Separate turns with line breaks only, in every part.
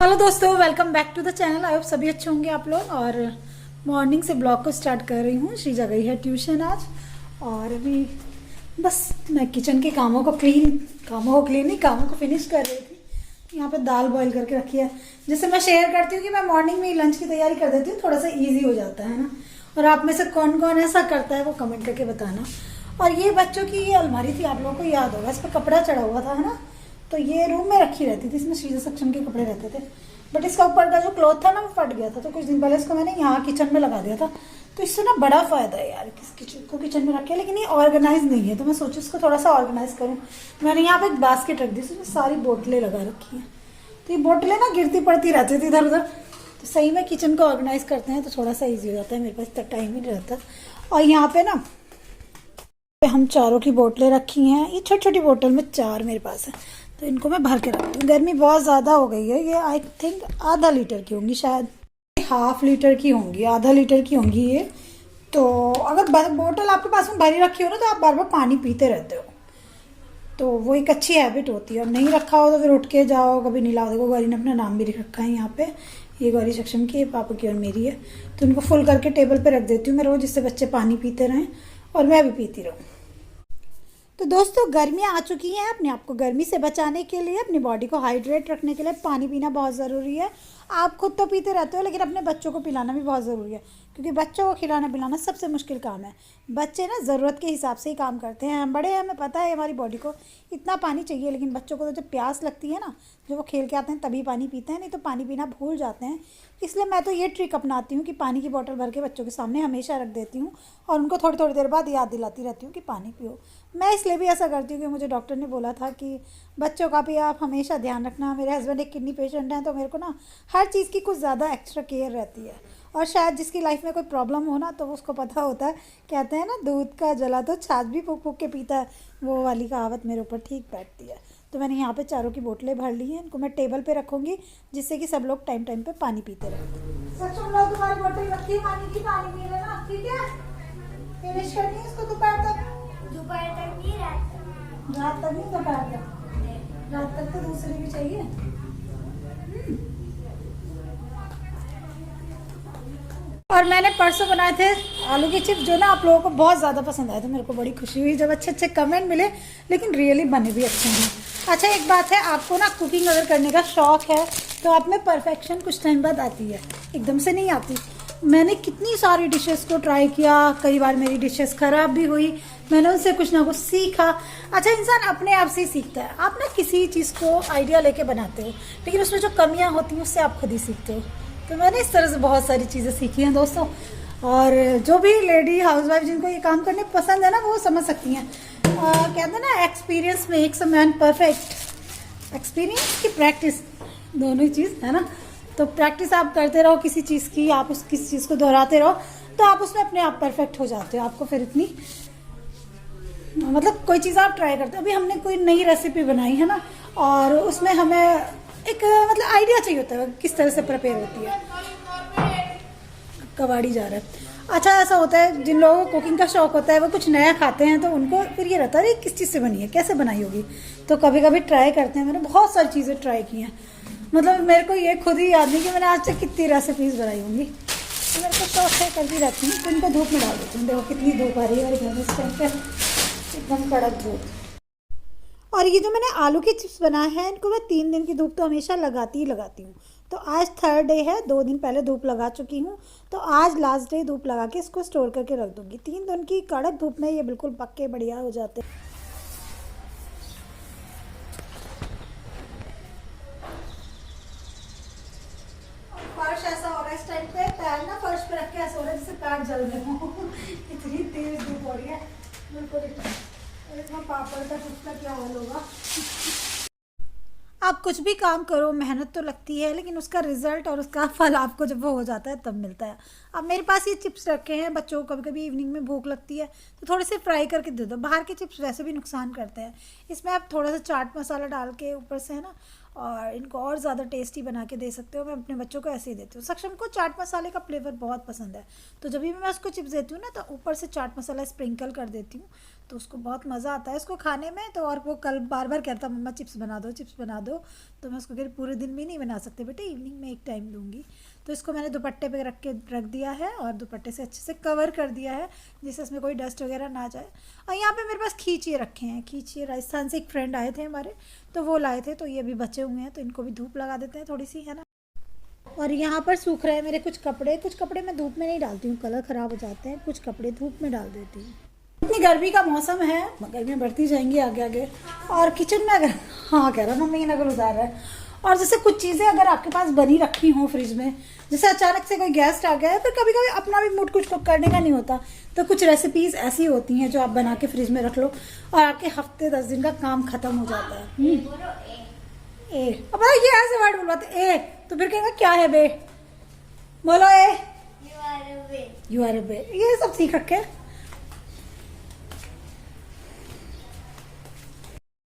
Hello दोस्तों, welcome back to the channel. I hope सभी अच्छे होंगे आप लोग। और मॉर्निंग से ब्लॉग को स्टार्ट कर रही हूँ। श्रीजा गई है ट्यूशन आज और अभी बस मैं किचन के कामों को फिनिश कर रही थी। यहाँ पे दाल बॉईल करके रखी है, जिससे मैं शेयर करती हूँ कि मैं मॉर्निंग में ही लंच की तैयारी कर देती हूँ। थोड़ा सा ईजी हो जाता है ना। और आप में से कौन कौन ऐसा करता है वो कमेंट करके बताना। और ये बच्चों की ये अलमारी थी, आप लोगों को याद होगा, इस पर कपड़ा चढ़ा हुआ था है ना। तो ये रूम में रखी रहती थी, इसमें श्रीजा सेक्शन के कपड़े रहते थे। बट इसका ऊपर का जो क्लॉथ था ना वो फट गया था, तो कुछ दिन पहले इसको मैंने यहाँ किचन में लगा दिया था। तो इससे ना बड़ा फायदा है यार, किचन में रखे। लेकिन ये ऑर्गेनाइज नहीं है, तो मैं सोची इसको थोड़ा सा ऑर्गेनाइज करूँ। मैंने यहाँ पे एक बास्केट रख दी, उसमें सारी बोतलें लगा रखी हैं। तो ये बोतलें ना गिरती पड़ती रहती थी इधर उधर। तो सही में किचन को ऑर्गेनाइज करते हैं तो थोड़ा सा ईजी हो जाता है। मेरे पास इतना टाइम ही नहीं रहता। और यहाँ पे ना हम चारों की बोतलें रखी हैं। ये छोटी छोटी बोतल में 4 मेरे पास है, तो इनको मैं भर के रखती हूँ। गर्मी बहुत ज़्यादा हो गई है। ये आई थिंक आधा लीटर की होंगी, शायद हाफ लीटर की होंगी, आधा लीटर की होंगी ये। तो अगर बोतल आपके पास में भरी रखी हो ना, तो आप बार बार पानी पीते रहते हो, तो वो एक अच्छी हैबिट होती है। और नहीं रखा हो तो फिर उठ के जाओ, कभी नहीं लाओ। देखो गौरी ने अपना नाम भी लिख रखा है यहाँ पे। ये गौरी सक्षम की, पापा की और मेरी है। तो इनको फुल करके टेबल पे रख देती हूँ मैं रोज़, जिससे बच्चे पानी पीते रहें और मैं भी पीती रहूँ। तो दोस्तों गर्मियाँ आ चुकी हैं। अपने आप को गर्मी से बचाने के लिए, अपनी बॉडी को हाइड्रेट रखने के लिए पानी पीना बहुत ज़रूरी है। आप खुद तो पीते रहते हो, लेकिन अपने बच्चों को पिलाना भी बहुत ज़रूरी है, क्योंकि बच्चों को खिलाना पिलाना सबसे मुश्किल काम है। बच्चे ना ज़रूरत के हिसाब से ही काम करते हैं। हम बड़े हैं, हमें पता है हमारी बॉडी को इतना पानी चाहिए, लेकिन बच्चों को तो जब प्यास लगती है ना, जब वो खेल के आते हैं तभी पानी पीते हैं, नहीं तो पानी पीना भूल जाते हैं। इसलिए मैं तो ये ट्रिक अपनाती हूँ कि पानी की बोतल भर के बच्चों के सामने हमेशा रख देती हूँ और उनको थोड़ी थोड़ी देर बाद याद दिलाती रहती हूँ कि पानी पियो। मैं इसलिए भी ऐसा करती हूँ कि मुझे डॉक्टर ने बोला था कि बच्चों का भी आप हमेशा ध्यान रखना। मेरे हस्बैंड एक किडनी पेशेंट हैं, तो मेरे को ना हर चीज़ की कुछ ज़्यादा एक्स्ट्रा केयर रहती है। और शायद जिसकी लाइफ में कोई प्रॉब्लम हो ना, तो उसको पता होता है। कहते हैं ना, दूध का जला तो छाछ भी फूक फूक के पीता है, वो वाली कहावत मेरे ऊपर ठीक बैठती है। तो मैंने यहाँ पे चारों की बोतलें भर ली हैं। इनको मैं टेबल पे रखूँगी, जिससे कि सब लोग टाइम टाइम पे पानी पीते रहें। सच सुन लो, तुम्हारी बोतल रखी है पानी की, पानी पी लेना, ठीक है। फिनिश करनी है इसको दोपहर तक।
दोपहर तक नहीं,
रात तक नहीं, दोपहर तक। रात तक तो दूसरी भी चाहिए। और मैंने परसों बनाए थे आलू के चिप्स, जो ना आप लोगों को बहुत ज़्यादा पसंद आए थे। मेरे को बड़ी खुशी हुई जब अच्छे अच्छे कमेंट मिले, लेकिन रियली बने भी अच्छे हैं। अच्छा एक बात है, आपको ना कुकिंग अगर करने का शौक है तो आप में परफेक्शन कुछ टाइम बाद आती है, एकदम से नहीं आती। मैंने कितनी सारी डिशेस को ट्राई किया, कई बार मेरी डिशेस ख़राब भी हुई, मैंने उनसे कुछ ना कुछ सीखा। अच्छा इंसान अपने आप से ही सीखता है। आप ना किसी चीज़ को आइडिया लेके बनाते हो, लेकिन उसमें जो कमियाँ होती हैं उससे आप खुद ही सीखते हो। तो मैंने इस तरह से बहुत सारी चीज़ें सीखी हैं दोस्तों। और जो भी लेडी हाउसवाइफ जिनको ये काम करने पसंद है ना, वो समझ सकती हैं। कहते हैं ना, experience makes a man perfect. Experience की प्रैक्टिस, दोनों ही चीज़ है ना। तो प्रैक्टिस आप करते रहो किसी चीज़ की, आप उस किसी चीज़ को दोहराते रहो, तो आप उसमें अपने आप परफेक्ट हो जाते हो। आपको फिर इतनी मतलब कोई चीज़ आप ट्राई करते हो। अभी हमने कोई नई रेसिपी बनाई है ना, और उसमें हमें एक मतलब आइडिया चाहिए होता है किस तरह से प्रिपेयर होती है। कबाड़ी जा रहा है। अच्छा ऐसा होता है, जिन लोगों को कुकिंग का शौक होता है वो कुछ नया खाते हैं, तो उनको फिर ये रहता है अरे किस चीज़ से बनी है, कैसे बनाई होगी। तो कभी कभी ट्राई करते हैं। मैंने बहुत सारी चीज़ें ट्राई की हैं, मतलब मेरे को ये खुद ही याद नहीं कि मैंने आज तक कितनी रेसिपीज़ बनाई होंगी। तो मेरे को शौक है, करती रहती हूँ। तो इनको धूप में डाल देती हूँ। देखो कितनी धूप आ रही है मेरे घर में इस टाइम पे, एकदम कड़क धूप। और ये जो मैंने आलू के चिप्स बनाए हैं, इनको मैं 3 दिन की धूप तो हमेशा लगाती ही लगाती हूँ। तो आज 3rd डे है, 2 दिन पहले धूप लगा चुकी हूँ। तो आज लास्ट डे धूप लगा के इसको स्टोर करके रख दूँगी। 3 दिन की कड़क धूप में ये बिल्कुल पक्के बढ़िया हो जाते हैं। फर्श ऐसा हो रहा है इस टाइम पे, पैर ना फर्श पे रख के ऐसा हो रहा है जैसे पैर जल रहे हो। इतनी तेज धूप हो रही है बिल्कुल। इतना पापड़ का टुकड़ा क्या हाल होगा। आप कुछ भी काम करो, मेहनत तो लगती है, लेकिन उसका रिजल्ट और उसका फल आपको जब वो हो जाता है तब मिलता है। अब मेरे पास ये चिप्स रखे हैं, बच्चों को कभी कभी इवनिंग में भूख लगती है तो थोड़े से फ्राई करके दे दो। बाहर के चिप्स वैसे भी नुकसान करते हैं। इसमें आप थोड़ा सा चाट मसाला डाल के ऊपर से है ना, और इनको और ज़्यादा टेस्टी बना के दे सकते हो। मैं अपने बच्चों को ऐसे ही देती हूँ। सक्षम को चाट मसाले का फ्लेवर बहुत पसंद है, तो जब भी मैं उसको चिप्स देती हूँ ना, तो ऊपर से चाट मसाला स्प्रिंकल कर देती हूँ, तो उसको बहुत मज़ा आता है इसको खाने में। तो और वो कल बार बार कहता मम्मा चिप्स बना दो, चिप्स बना दो। तो मैं उसको कह रही पूरे दिन भी नहीं बना सकते बेटे, इवनिंग में एक टाइम दूंगी। तो इसको मैंने दुपट्टे पे रख दिया है और दुपट्टे से अच्छे से कवर कर दिया है, जिससे इसमें कोई डस्ट वगैरह ना जाए। और यहाँ पे मेरे पास खींचिए रखे हैं। खींचिए राजस्थान से एक फ्रेंड आए थे हमारे, तो वो लाए थे, तो ये भी बचे हुए हैं, तो इनको भी धूप लगा देते हैं थोड़ी सी, है ना। और यहाँ पर सूख रहे हैं मेरे कुछ कपड़े मैं धूप में नहीं डालती हूँ, कलर ख़राब हो जाते हैं। कुछ कपड़े धूप में डाल देती हूँ। इतनी गर्मी का मौसम है, गर्मियाँ बढ़ती जाएंगी आगे आगे। और किचन में अगर, हाँ कह रहा मम्मी की नकल उतार रहा है। और जैसे कुछ चीज़ें अगर आपके पास बनी रखी हों फ्रिज में, जैसे अचानक से कोई गेस्ट आ गया है, फिर कभी कभी अपना भी मूड कुछ करने का नहीं होता, तो कुछ रेसिपीज़ ऐसी होती हैं जो आप बना के फ्रिज में रख लो और आपके हफ्ते 10 दिन का काम खत्म हो जाता है। ए, अब ये ऐसे वर्ड बुलवाते ए, तो फिर कहेंगे क्या है बे, बोलो ए, यू आर ए बे, ये सब सीख रखे।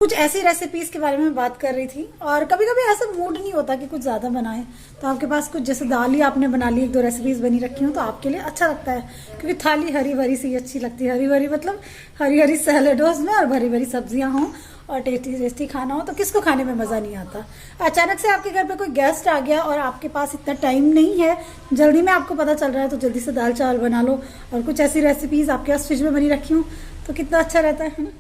कुछ ऐसी रेसिपीज के बारे में बात कर रही थी। और कभी कभी ऐसा मूड नहीं होता कि कुछ ज़्यादा बनाएं, तो आपके पास कुछ जैसे दाल ही आपने बना ली, 1-2 रेसिपीज बनी रखी हो, तो आपके लिए अच्छा लगता है, क्योंकि थाली हरी भरी सी अच्छी लगती है। हरी भरी मतलब हरी हरी सैलेड हो उसमें और भरी भरी सब्जियां हों और टेस्टी टेस्टी खाना हो, तो किसको खाने में मज़ा नहीं आता। अचानक से आपके घर पे कोई गेस्ट आ गया और आपके पास इतना टाइम नहीं है, जल्दी में आपको पता चल रहा है, तो जल्दी से दाल चावल बना लो और कुछ ऐसी रेसिपीज़ आपके पास फ्रिज में बनी रखी हूँ, तो कितना अच्छा रहता है ना।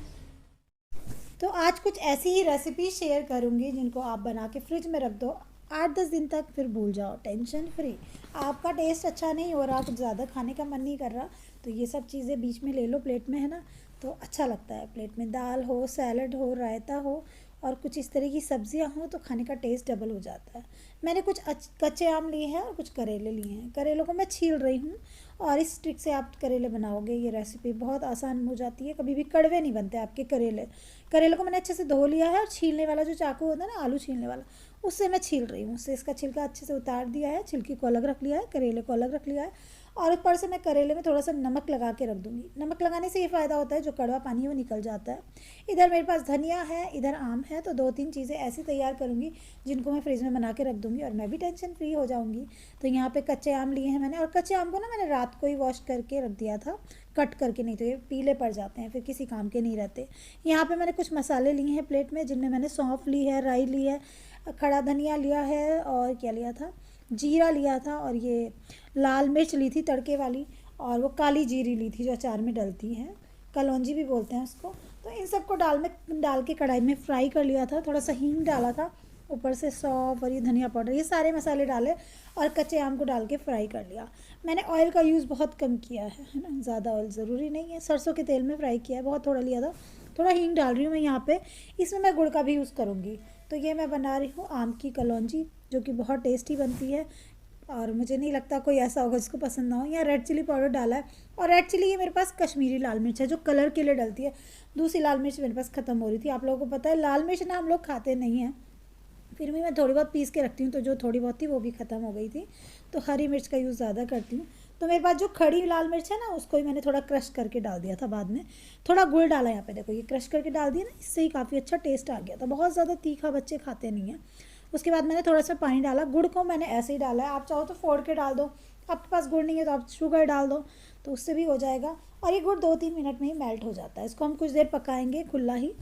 तो आज कुछ ऐसी ही रेसिपी शेयर करूंगी जिनको आप बना के फ्रिज में रख दो 8-10 दिन तक, फिर भूल जाओ, टेंशन फ्री। आपका टेस्ट अच्छा नहीं हो रहा, कुछ ज़्यादा खाने का मन नहीं कर रहा, तो ये सब चीज़ें बीच में ले लो प्लेट में, है ना, तो अच्छा लगता है। प्लेट में दाल हो, सैलड हो, रायता हो और कुछ इस तरह की सब्जियां हो, तो खाने का टेस्ट डबल हो जाता है। मैंने कुछ कच्चे आम लिए हैं और कुछ करेले लिए हैं। करेलों को मैं छील रही हूँ, और इस ट्रिक से आप करेले बनाओगे, ये रेसिपी बहुत आसान हो जाती है, कभी भी कड़वे नहीं बनते आपके करेले। करेले को मैंने अच्छे से धो लिया है और छीलने वाला जो चाकू होता है ना, आलू छीलने वाला, उससे मैं छील रही हूँ। उससे इसका छिलका अच्छे से उतार दिया है, छिलकी को अलग रख लिया है, करेले को अलग रख लिया है। और ऊपर से मैं करेले में थोड़ा सा नमक लगा के रख दूँगी। नमक लगाने से ये फ़ायदा होता है, जो कड़वा पानी है वो निकल जाता है। इधर मेरे पास धनिया है, इधर आम है, तो 2-3 चीज़ें ऐसी तैयार करूँगी जिनको मैं फ्रिज में बना के रख दूँगी और मैं भी टेंशन फ्री हो जाऊँगी। तो यहाँ पे कच्चे आम लिए हैं मैंने, और कच्चे आम को ना मैंने रात को ही वॉश करके रख दिया था, कट करके, नहीं तो ये पीले पड़ जाते हैं, फिर किसी काम के नहीं रहते। यहाँ पे मैंने कुछ मसाले लिए हैं प्लेट में, जिनमें मैंने सौंफ ली है, राई ली है, खड़ा धनिया लिया है, और क्या लिया था, जीरा लिया था, और ये लाल मिर्च ली थी तड़के वाली, और वो काली जीरी ली थी जो अचार में डलती है, कलौंजी भी बोलते हैं उसको। तो इन सबको डाल के कढ़ाई में फ्राई कर लिया था। थोड़ा सा हींग डाला था, ऊपर से सौंफ और ये धनिया पाउडर, ये सारे मसाले डाले और कच्चे आम को डाल के फ्राई कर लिया। मैंने ऑयल का यूज़ बहुत कम किया है ना, ज़्यादा ऑयल ज़रूरी नहीं है, सरसों के तेल में फ्राई किया है, बहुत थोड़ा लिया था। थोड़ा हींग डाल रही हूँ मैं यहाँ पे, इसमें मैं गुड़ का भी यूज़ करूँगी। तो ये मैं बना रही हूँ आम की कलौंजी, जो कि बहुत टेस्टी बनती है, और मुझे नहीं लगता कोई ऐसा होगा जिसको पसंद ना हो। यहाँ रेड चिली पाउडर डाला है, और रेड चिली ये मेरे पास कश्मीरी लाल मिर्च है जो कलर के लिए डलती है। दूसरी लाल मिर्च मेरे पास ख़त्म हो रही थी। आप लोगों को पता है लाल मिर्च ना हम लोग खाते नहीं हैं, फिर भी मैं थोड़ी बहुत पीस के रखती हूँ, तो जो थोड़ी बहुत थी वो भी ख़त्म हो गई थी, तो हरी मिर्च का यूज़ ज़्यादा करती हूँ। तो मेरे पास जो खड़ी लाल मिर्च है ना, उसको ही मैंने थोड़ा क्रश करके डाल दिया था बाद में। थोड़ा गुड़ डाला यहाँ पे, देखो ये क्रश करके डाल दिया ना, इससे ही काफ़ी अच्छा टेस्ट आ गया था। बहुत ज़्यादा तीखा बच्चे खाते नहीं हैं। उसके बाद मैंने थोड़ा सा पानी डाला, गुड़ को मैंने ऐसे ही डाला है, आप चाहो तो फोड़ के डाल दो, आपके पास गुड़ नहीं है तो आप शुगर डाल दो, तो उससे भी हो जाएगा। और ये गुड़ 2-3 मिनट में ही मेल्ट हो जाता है। इसको हम कुछ देर पकाएंगे खुला ही,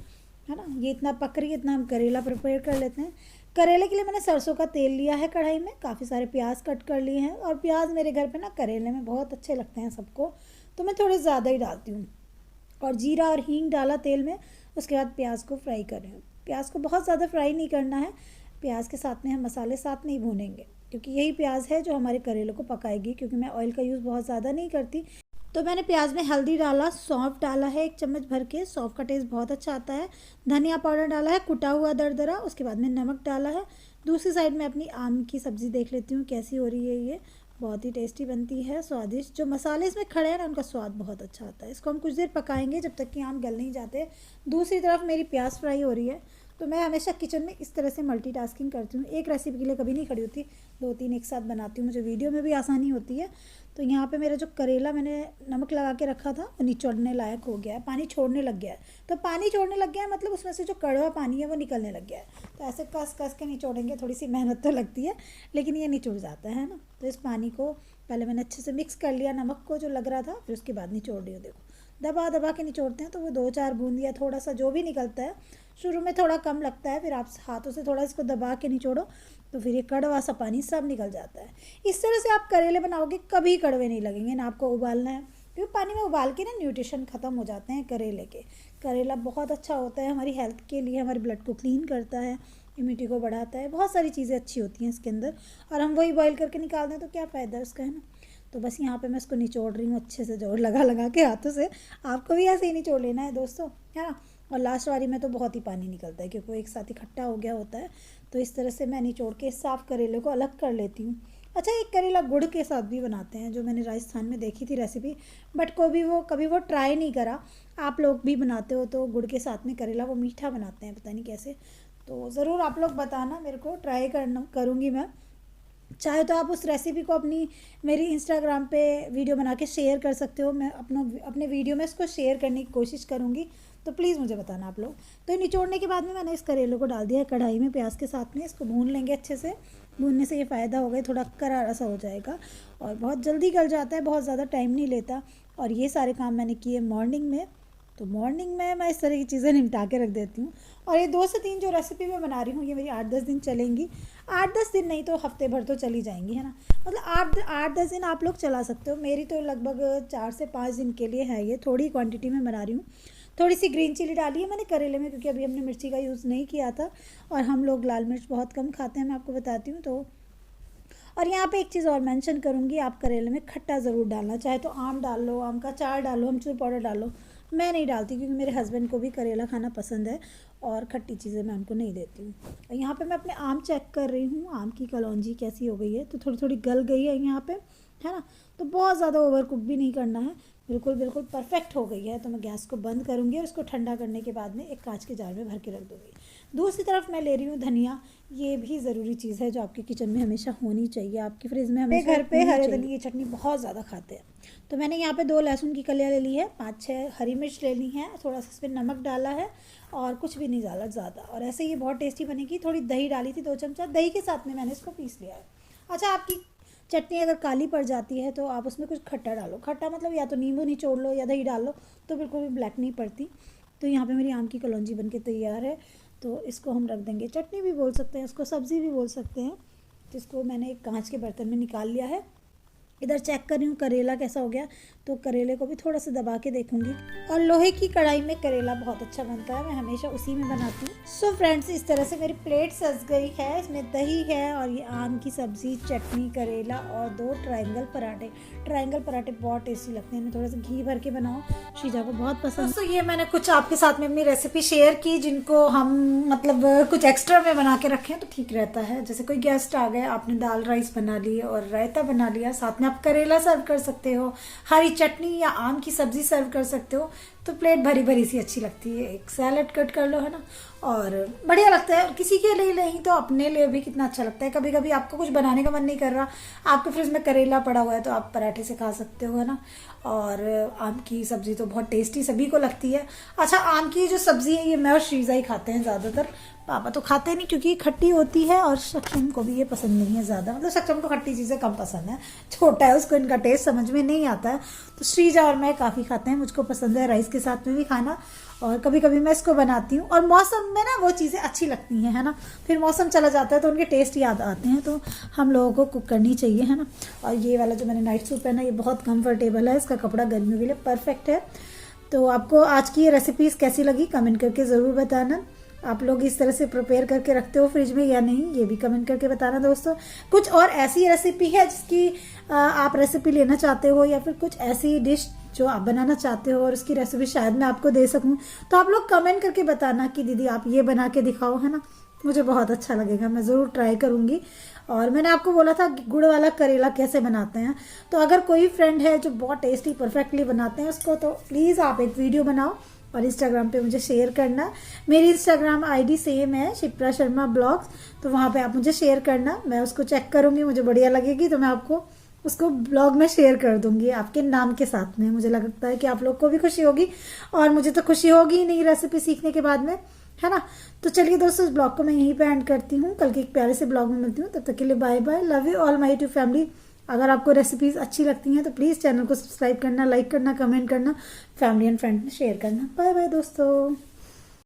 है ना। ये इतना पक रही है, इतना हम करेला प्रिपेयर कर लेते हैं। करेले के लिए मैंने सरसों का तेल लिया है कढ़ाई में, काफ़ी सारे प्याज कट कर लिए हैं, और प्याज मेरे घर पे ना करेले में बहुत अच्छे लगते हैं सबको, तो मैं थोड़े ज़्यादा ही डालती हूँ। और जीरा और हींग डाला तेल में, उसके बाद प्याज को फ्राई कर रही हूँ। प्याज को बहुत ज़्यादा फ्राई नहीं करना है, प्याज के साथ में हम मसाले साथ नहीं भूनेंगे, क्योंकि यही प्याज है जो हमारे करेले को पकाएगी, क्योंकि मैं ऑयल का यूज़ बहुत ज़्यादा नहीं करती। तो मैंने प्याज में हल्दी डाला, सौंफ डाला है 1 चम्मच भर के, सौंफ का टेस्ट बहुत अच्छा आता है। धनिया पाउडर डाला है कुटा हुआ दरदरा, उसके बाद में नमक डाला है। दूसरी साइड में अपनी आम की सब्ज़ी देख लेती हूँ कैसी हो रही है। ये बहुत ही टेस्टी बनती है, स्वादिष्ट। जो मसाले इसमें खड़े हैं ना, उनका स्वाद बहुत अच्छा आता है। इसको हम कुछ देर पकाएंगे जब तक कि आम गल नहीं जाते। दूसरी तरफ मेरी प्याज फ्राई हो रही है। तो मैं हमेशा किचन में इस तरह से मल्टीटास्किंग करती हूँ, एक रेसिपी के लिए कभी नहीं खड़ी होती, 2-3 एक साथ बनाती हूँ, मुझे वीडियो में भी आसानी होती है। तो यहाँ पे मेरा जो करेला मैंने नमक लगा के रखा था वो निचोड़ने लायक हो गया है, पानी छोड़ने लग गया है। तो पानी छोड़ने लग गया है मतलब उसमें से जो कड़वा पानी है वो निकलने लग गया है। तो ऐसे कस कस के निचोड़ेंगे, थोड़ी सी मेहनत तो लगती है, लेकिन ये निचोड़ जाता है ना। तो इस पानी को पहले मैंने अच्छे से मिक्स कर लिया, नमक को जो लग रहा था, फिर उसके बाद निचोड़ रही हूँ। देखो दबा दबा के निचोड़ते हैं तो वो 2-4 बूंद या थोड़ा सा जो भी निकलता है, शुरू में थोड़ा कम लगता है, फिर आप हाथों से थोड़ा इसको दबा के निचोड़ो तो फिर ये कड़वा सा पानी सब निकल जाता है। इस तरह से आप करेले बनाओगे कभी कड़वे नहीं लगेंगे ना। आपको उबालना है क्योंकि पानी में उबाल के ना न्यूट्रिशन ख़त्म हो जाते हैं करेले के। करेला बहुत अच्छा होता है हमारी हेल्थ के लिए, हमारे ब्लड को क्लीन करता है, इम्यूनिटी को बढ़ाता है, बहुत सारी चीज़ें अच्छी होती हैं इसके अंदर। और हम वही बॉईल करके निकाल दें तो क्या फ़ायदा है उसका, है ना। तो बस यहाँ पे मैं इसको निचोड़ रही हूँ अच्छे से, जोर लगा लगा के हाथों से। आपको भी ऐसे ही निचोड़ लेना है दोस्तों, है ना। और लास्ट वाली में तो बहुत ही पानी निकलता है क्योंकि वो एक साथ इकट्ठा हो गया होता है। तो इस तरह से मैं निचोड़ के साफ़ करेले को अलग कर लेती हूँ। अच्छा, एक करेला गुड़ के साथ भी बनाते हैं जो मैंने राजस्थान में देखी थी रेसिपी, बट कभी वो ट्राई नहीं करा। आप लोग भी बनाते हो तो गुड़ के साथ में करेला वो मीठा बनाते हैं, पता नहीं कैसे। तो ज़रूर आप लोग बताना मेरे को, ट्राई करूँगी मैं। चाहे तो आप उस रेसिपी को मेरी इंस्टाग्राम पे वीडियो बना के शेयर कर सकते हो। मैं अपने वीडियो में इसको शेयर करने की कोशिश करूँगी, तो प्लीज़ मुझे बताना आप लोग। तो निचोड़ने के बाद में मैंने इस करेले को डाल दिया है कढ़ाई में प्याज के साथ में। इसको भून लेंगे अच्छे से। भूनने से ये फ़ायदा होगा, थोड़ा करारा सा हो जाएगा और बहुत जल्दी गल जाता है, बहुत ज़्यादा टाइम नहीं लेता। और ये सारे काम मैंने किए मॉर्निंग में। तो मॉर्निंग में मैं इस तरह की चीज़ें निपटा के रख देती हूँ। और ये 2 से 3 जो रेसिपी मैं बना रही हूँ ये मेरी 8-10 दिन चलेंगी। 8-10 दिन नहीं तो हफ्ते भर तो चली जाएंगी, है ना। मतलब 8-10 दिन आप लोग चला सकते हो। मेरी तो लगभग 4 से 5 दिन के लिए है ये। थोड़ी क्वांटिटी में बना रही हूँ। थोड़ी सी ग्रीन चिली डाली है मैंने करेले में क्योंकि अभी हमने मिर्ची का यूज़ नहीं किया था और हम लोग लाल मिर्च बहुत कम खाते हैं, मैं आपको बताती हूँ। तो और यहाँ पे एक चीज़ और मेंशन करूँगी, आप करेले में खट्टा ज़रूर डालना। चाहे तो आम डाल लो, आम का अचार डालो, अमचूर पाउडर डालो। मैं नहीं डालती क्योंकि मेरे हस्बैंड को भी करेला खाना पसंद है और खट्टी चीज़ें मैं उनको नहीं देती हूँ। और यहाँ पे मैं अपने आम चेक कर रही हूँ, आम की कलौंजी कैसी हो गई है। तो थोड़ी थोड़ी गल गई है यहाँ पे, है ना। तो बहुत ज़्यादा ओवर कुक भी नहीं करना है, बिल्कुल परफेक्ट हो गई है। तो मैं गैस को बंद करूँगी और इसको ठंडा करने के बाद में एक कांच के जार में भर के रख दूँगी। दूसरी तरफ मैं ले रही हूँ धनिया। ये भी ज़रूरी चीज़ है जो आपके किचन में हमेशा होनी चाहिए, आपकी फ्रिज में हमेशा। घर पे हरे धनिया की चटनी बहुत ज़्यादा खाते हैं। तो मैंने यहाँ पे 2 लहसुन की कलियाँ ले ली है, 5-6 हरी मिर्च ले ली है, थोड़ा सा इसमें नमक डाला है और कुछ भी नहीं डाला ज़्यादा। और ऐसे ये बहुत टेस्टी बनेगी। थोड़ी दही डाली थी 2 चमचा, दही के साथ में मैंने इसको पीस लिया है। अच्छा, आपकी चटनी अगर काली पड़ जाती है तो आप उसमें कुछ खट्टा डालो। खट्टा मतलब या तो नींबू निचोड़ लो या दही डाल लो, तो बिल्कुल भी ब्लैक नहीं पड़ती। तो यहाँ पे मेरी आम की कलौंजी बनके तैयार है। तो इसको हम रख देंगे, चटनी भी बोल सकते हैं इसको, सब्ज़ी भी बोल सकते हैं। जिसको मैंने एक कांच के बर्तन में निकाल लिया है। इधर चेक कर रही हूँ करेला कैसा हो गया, तो करेले को भी थोड़ा सा दबा के देखूंगी। और लोहे की कढ़ाई में करेला बहुत अच्छा बनता है, मैं हमेशा उसी में बनाती हूँ। सो फ्रेंड्स, इस तरह से मेरी प्लेट सज गई है। इसमें दही है और ये आम की सब्जी, चटनी, करेला और 2 ट्रायंगल पराठे। ट्रायंगल पराठे बहुत टेस्टी लगते हैं। मैं थोड़ा सा घी भर के बनाओ, श्रीजा को बहुत पसंद। तो ये मैंने कुछ आपके साथ में अपनी रेसिपी शेयर की जिनको हम मतलब कुछ एक्स्ट्रा में बना के रखें तो ठीक रहता है। जैसे कोई गेस्ट आ गए, आपने दाल राइस बना ली और रायता बना लिया, साथ में आप करेला सर्व कर सकते हो, हरी चटनी या आम की सब्जी सर्व कर सकते हो, तो प्लेट भरी भरी सी अच्छी लगती है। एक सैलेड कट कर लो, है ना, और बढ़िया लगता है। और किसी के लिए नहीं तो अपने लिए भी कितना अच्छा लगता है। कभी कभी आपको कुछ बनाने का मन नहीं कर रहा, आपके फ्रिज में करेला पड़ा हुआ है तो आप पराठे से खा सकते हो, है ना। और आम की सब्जी तो बहुत टेस्टी सभी को लगती है। अच्छा, आम की जो सब्जी है ये मैं और श्रीजा ही खाते हैं ज़्यादातर, पापा तो खाते नहीं क्योंकि खट्टी होती है और सक्षम को भी ये पसंद नहीं है ज़्यादा। मतलब सक्षम को खट्टी चीज़ें कम पसंद है, छोटा है, उसको इनका टेस्ट समझ में नहीं आता है। तो श्रीजा और मैं काफ़ी खाते हैं, मुझको पसंद है राइस के साथ में भी खाना। और कभी कभी मैं इसको बनाती हूँ और मौसम में ना वो चीज़ें अच्छी लगती हैं, है ना। फिर मौसम चला जाता है तो उनके टेस्ट याद आते हैं, तो हम लोगों को कुक करनी चाहिए, है ना। और ये वाला जो मैंने नाइट सूट पहना ये बहुत कंफर्टेबल है, इसका कपड़ा गर्मियों के लिए परफेक्ट है। तो आपको आज की ये रेसिपीज़ कैसी लगी कमेंट करके ज़रूर बताना। आप लोग इस तरह से प्रिपेयर करके रखते हो फ्रिज में या नहीं, ये भी कमेंट करके बताना दोस्तों। कुछ और ऐसी रेसिपी है जिसकी आप रेसिपी लेना चाहते हो या फिर कुछ ऐसी डिश जो आप बनाना चाहते हो और उसकी रेसिपी शायद मैं आपको दे सकूं, तो आप लोग कमेंट करके बताना कि दीदी आप ये बना के दिखाओ, है ना। मुझे बहुत अच्छा लगेगा, मैं ज़रूर ट्राई करूँगी। और मैंने आपको बोला था गुड़ वाला करेला कैसे बनाते हैं, तो अगर कोई फ्रेंड है जो बहुत टेस्टी परफेक्टली बनाते हैं उसको, तो प्लीज़ आप एक वीडियो बनाओ और इंस्टाग्राम पे मुझे शेयर करना। मेरी इंस्टाग्राम आईडी सेम है, शिप्रा शर्मा ब्लॉग्स, तो वहाँ पे आप मुझे शेयर करना, मैं उसको चेक करूँगी, मुझे बढ़िया लगेगी तो मैं आपको उसको ब्लॉग में शेयर कर दूंगी आपके नाम के साथ में। मुझे लगता है कि आप लोग को भी खुशी होगी और मुझे तो खुशी होगी ही नई रेसिपी सीखने के बाद में, है ना। तो चलिए दोस्तों, इस ब्लॉग को मैं यहीं पे एंड करती हूँ। कल के एक प्यारे से ब्लॉग में मिलती हूँ, तब तक के लिए bye bye, love you all my to family. अगर आपको रेसिपीज़ अच्छी लगती हैं तो प्लीज़ चैनल को सब्सक्राइब करना, लाइक करना, कमेंट करना, फैमिली एंड फ्रेंड में शेयर करना। बाय बाय दोस्तों।